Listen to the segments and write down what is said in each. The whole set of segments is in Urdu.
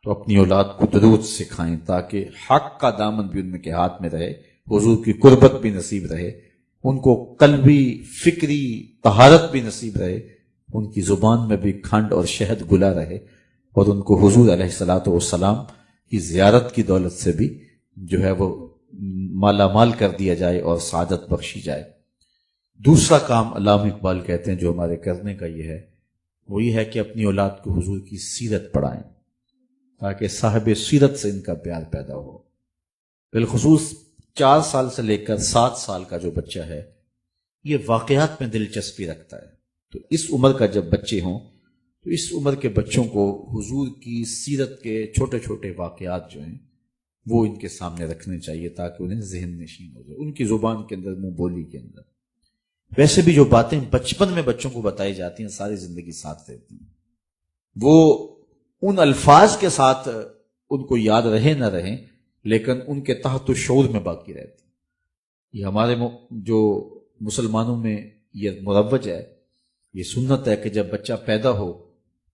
تو اپنی اولاد کو درود سکھائیں تاکہ حق کا دامن بھی ان کے ہاتھ میں رہے، حضور کی قربت بھی نصیب رہے، ان کو قلبی فکری طہارت بھی نصیب رہے، ان کی زبان میں بھی کھنڈ اور شہد گلا رہے، اور ان کو حضور علیہ الصلوۃ والسلام کی زیارت کی دولت سے بھی جو ہے وہ مالا مال کر دیا جائے اور سعادت بخشی جائے۔ دوسرا کام علامہ اقبال کہتے ہیں جو ہمارے کرنے کا یہ ہے، وہ یہ ہے کہ اپنی اولاد کو حضور کی سیرت پڑھائیں تاکہ صاحب سیرت سے ان کا پیار پیدا ہو۔ بالخصوص 4 سال سے لے کر 7 سال کا جو بچہ ہے یہ واقعات میں دلچسپی رکھتا ہے، تو اس عمر کا جب بچے ہوں تو اس عمر کے بچوں کو حضور کی سیرت کے چھوٹے چھوٹے واقعات جو ہیں وہ ان کے سامنے رکھنے چاہیے تاکہ انہیں ذہن نشین ہو جائے، ان کی زبان کے اندر، منہ بولی کے اندر۔ ویسے بھی جو باتیں بچپن میں بچوں کو بتائی جاتی ہیں ساری زندگی ساتھ رہتی ہیں، وہ ان الفاظ کے ساتھ ان کو یاد رہے نہ رہیں لیکن ان کے تحت شعور میں باقی رہتی ہیں۔ یہ ہمارے جو مسلمانوں میں یہ مروج ہے، یہ سنت ہے کہ جب بچہ پیدا ہو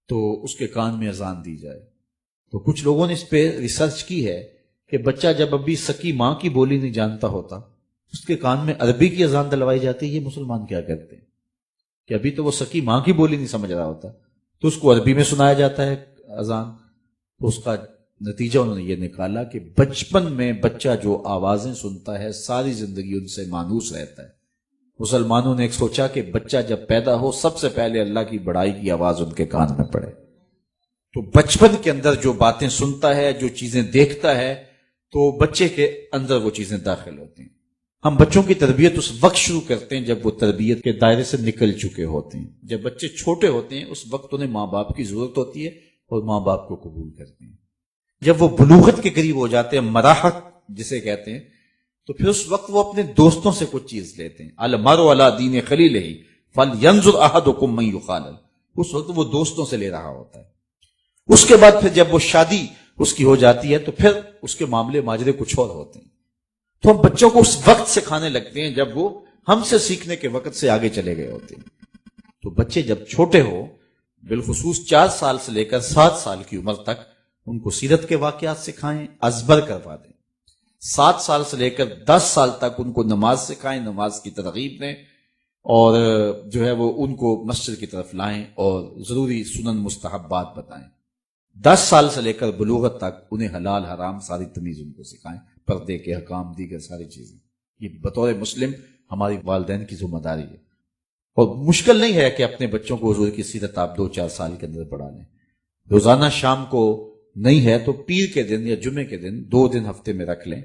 تو اس کے کان میں اذان دی جائے۔ تو کچھ لوگوں نے اس پہ ریسرچ کی ہے کہ بچہ جب ابھی سکی ماں کی بولی نہیں جانتا ہوتا، اس کے کان میں عربی کی اذان دلوائی جاتی ہے۔ یہ مسلمان کیا کرتے ہیں کہ ابھی تو وہ سکی ماں کی بولی نہیں سمجھ رہا ہوتا تو اس کو عربی میں سنایا جاتا ہے اذان۔ تو اس کا نتیجہ انہوں نے یہ نکالا کہ بچپن میں بچہ جو آوازیں سنتا ہے ساری زندگی ان سے مانوس رہتا ہے۔ مسلمانوں نے ایک سوچا کہ بچہ جب پیدا ہو سب سے پہلے اللہ کی بڑائی کی آواز ان کے کان میں پڑے، تو بچپن کے اندر جو باتیں سنتا ہے، جو چیزیں دیکھتا ہے، تو بچے کے اندر وہ چیزیں داخل ہوتی ہیں۔ ہم بچوں کی تربیت اس وقت شروع کرتے ہیں جب وہ تربیت کے دائرے سے نکل چکے ہوتے ہیں۔ جب بچے چھوٹے ہوتے ہیں اس وقت انہیں ماں باپ کی ضرورت ہوتی ہے اور ماں باپ کو قبول کرتے ہیں۔ جب وہ بلوغت کے قریب ہو جاتے ہیں، مراحت جسے کہتے ہیں، تو پھر اس وقت وہ اپنے دوستوں سے کچھ چیز لیتے ہیں۔ المرء علی دین خلیلہ فلینظر احدکم من یخالل، اس وقت وہ دوستوں سے لے رہا ہوتا ہے۔ اس کے بعد پھر جب وہ شادی اس کی ہو جاتی ہے تو پھر اس کے معاملے ماجرے کچھ اور ہوتے ہیں۔ تو ہم بچوں کو اس وقت سکھانے لگتے ہیں جب وہ ہم سے سیکھنے کے وقت سے آگے چلے گئے ہوتے ہیں۔ تو بچے جب چھوٹے ہو، بالخصوص 4 سال سے لے کر 7 سال کی عمر تک، ان کو سیرت کے واقعات سکھائیں، ازبر کروا دیں۔ 7 سال سے لے کر 10 سال تک ان کو نماز سکھائیں، نماز کی ترغیب دیں، اور جو ہے وہ ان کو مسجد کی طرف لائیں اور ضروری سنن مستحبات بتائیں۔ 10 سال سے لے کر بلوغت تک انہیں حلال حرام ساری تمیز ان کو سکھائیں، پردے کے حکام، دیگر ساری چیزیں۔ یہ بطور مسلم ہماری والدین کی ذمہ داری ہے، اور مشکل نہیں ہے کہ اپنے بچوں کو حضور کی سیرت آپ 2-4 سال کے اندر پڑھا لیں۔ روزانہ شام کو نہیں ہے تو پیر کے دن یا جمعے کے دن 2 دن ہفتے میں رکھ لیں،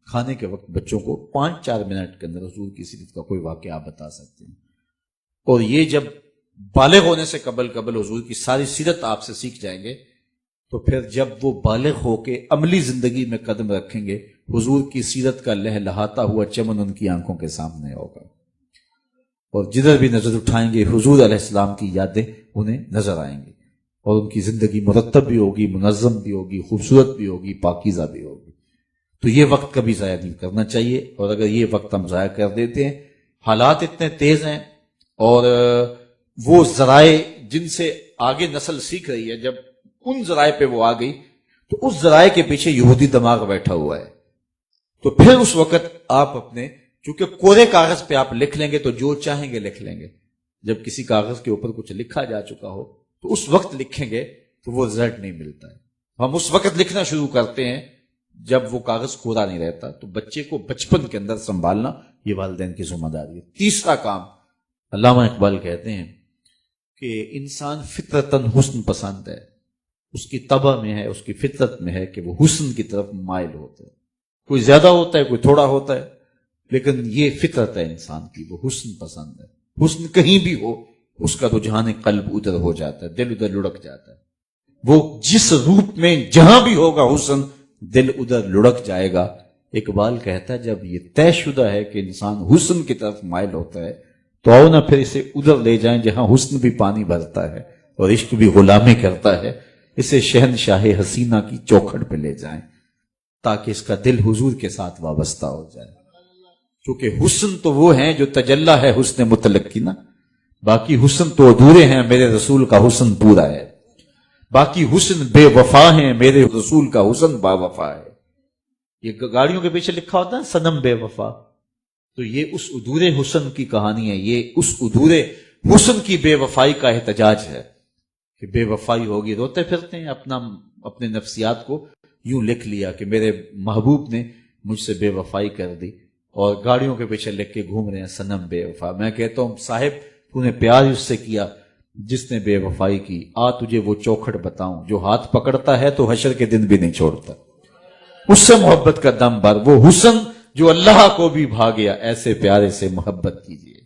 کھانے کے وقت بچوں کو 5-4 منٹ کے اندر حضور کی سیرت کا کوئی واقعہ آپ بتا سکتے ہیں۔ اور یہ جب بالغ ہونے سے قبل حضور کی ساری سیرت آپ سے سیکھ جائیں گے تو پھر جب وہ بالغ ہو کے عملی زندگی میں قدم رکھیں گے، حضور کی سیرت کا لہلہاتا ہوا چمن ان کی آنکھوں کے سامنے ہوگا، اور جدھر بھی نظر اٹھائیں گے حضور علیہ السلام کی یادیں انہیں نظر آئیں گی، اور ان کی زندگی مرتب بھی ہوگی، منظم بھی ہوگی، خوبصورت بھی ہوگی، پاکیزہ بھی ہوگی۔ تو یہ وقت کبھی ضائع نہیں کرنا چاہیے، اور اگر یہ وقت ہم ضائع کر دیتے ہیں، حالات اتنے تیز ہیں اور وہ ذرائع جن سے آگے نسل سیکھ رہی ہے، جب ان ذرائع پہ وہ آ گئی تو اس ذرائع کے پیچھے یہودی دماغ بیٹھا ہوا ہے، تو پھر اس وقت آپ اپنے، چونکہ کوڑے کاغذ پہ آپ لکھ لیں گے تو جو چاہیں گے لکھ لیں گے، جب کسی کاغذ کے اوپر کچھ لکھا جا چکا ہو تو اس وقت لکھیں گے تو وہ رزلٹ نہیں ملتا ہے۔ ہم اس وقت لکھنا شروع کرتے ہیں جب وہ کاغذ کوڑا نہیں رہتا، تو بچے کو بچپن کے اندر سنبھالنا یہ والدین کی ذمہ داری ہے۔ تیسرا کام، علامہ اقبال کہتے ہیں کہ انسان فطرتاً حسن پسند ہے، اس کی طبع میں ہے، اس کی فطرت میں ہے کہ وہ حسن کی طرف مائل ہوتا ہے، کوئی زیادہ ہوتا ہے کوئی تھوڑا ہوتا ہے، لیکن یہ فطرت ہے انسان کی، وہ حسن پسند ہے۔ حسن کہیں بھی ہو اس کا رجحان قلب ادھر ہو جاتا ہے، دل ادھر لڑک جاتا ہے، وہ جس روپ میں جہاں بھی ہوگا حسن، دل ادھر لڑک جائے گا۔ اقبال کہتا ہے جب یہ طے شدہ ہے کہ انسان حسن کی طرف مائل ہوتا ہے تو آؤ نہ پھر اسے ادھر لے جائیں جہاں حسن بھی پانی بھرتا ہے اور عشق بھی غلامی کرتا ہے، اسے شہنشاہ حسینہ کی چوکھٹ پہ لے جائیں تاکہ اس کا دل حضور کے ساتھ وابستہ ہو جائے، کیونکہ حسن تو وہ ہیں جو تجلی ہے حسن مطلق کی نا، باقی حسن تو ادھورے ہیں، میرے رسول کا حسن پورا ہے۔ باقی حسن بے وفا ہیں، میرے رسول کا حسن با وفا ہے۔ یہ گاڑیوں کے پیچھے لکھا ہوتا ہے صنم بے وفا، تو یہ اس ادھورے حسن کی کہانی ہے، یہ اس ادھورے حسن کی بے وفائی کا احتجاج ہے کہ بے وفائی ہوگی، روتے پھرتے ہیں، اپنے نفسیات کو یوں لکھ لیا کہ میرے محبوب نے مجھ سے بے وفائی کر دی، اور گاڑیوں کے پیچھے لکھ کے گھوم رہے ہیں صنم بے وفا۔ میں کہتا ہوں صاحب تو نے پیار اس سے کیا جس نے بے وفائی کی، آ تجھے وہ چوکھٹ بتاؤں جو ہاتھ پکڑتا ہے تو حشر کے دن بھی نہیں چھوڑتا، اس سے محبت کا دم بھر، وہ حسن جو اللہ کو بھی بھا گیا، ایسے پیارے سے محبت کیجیے۔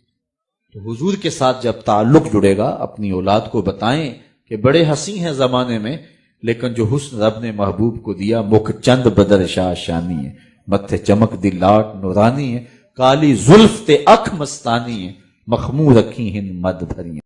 تو حضور کے ساتھ جب تعلق جڑے گا، اپنی اولاد کو بتائیں کہ بڑے حسین ہیں زمانے میں، لیکن جو حسن رب نے محبوب کو دیا، مکھ چند بدر شاہ شانی ہے، متھے چمک دی لاٹ نورانی ہے، کالی زلف تے اکھ مستانی ہے، مخمور رکھی ہن مد بھری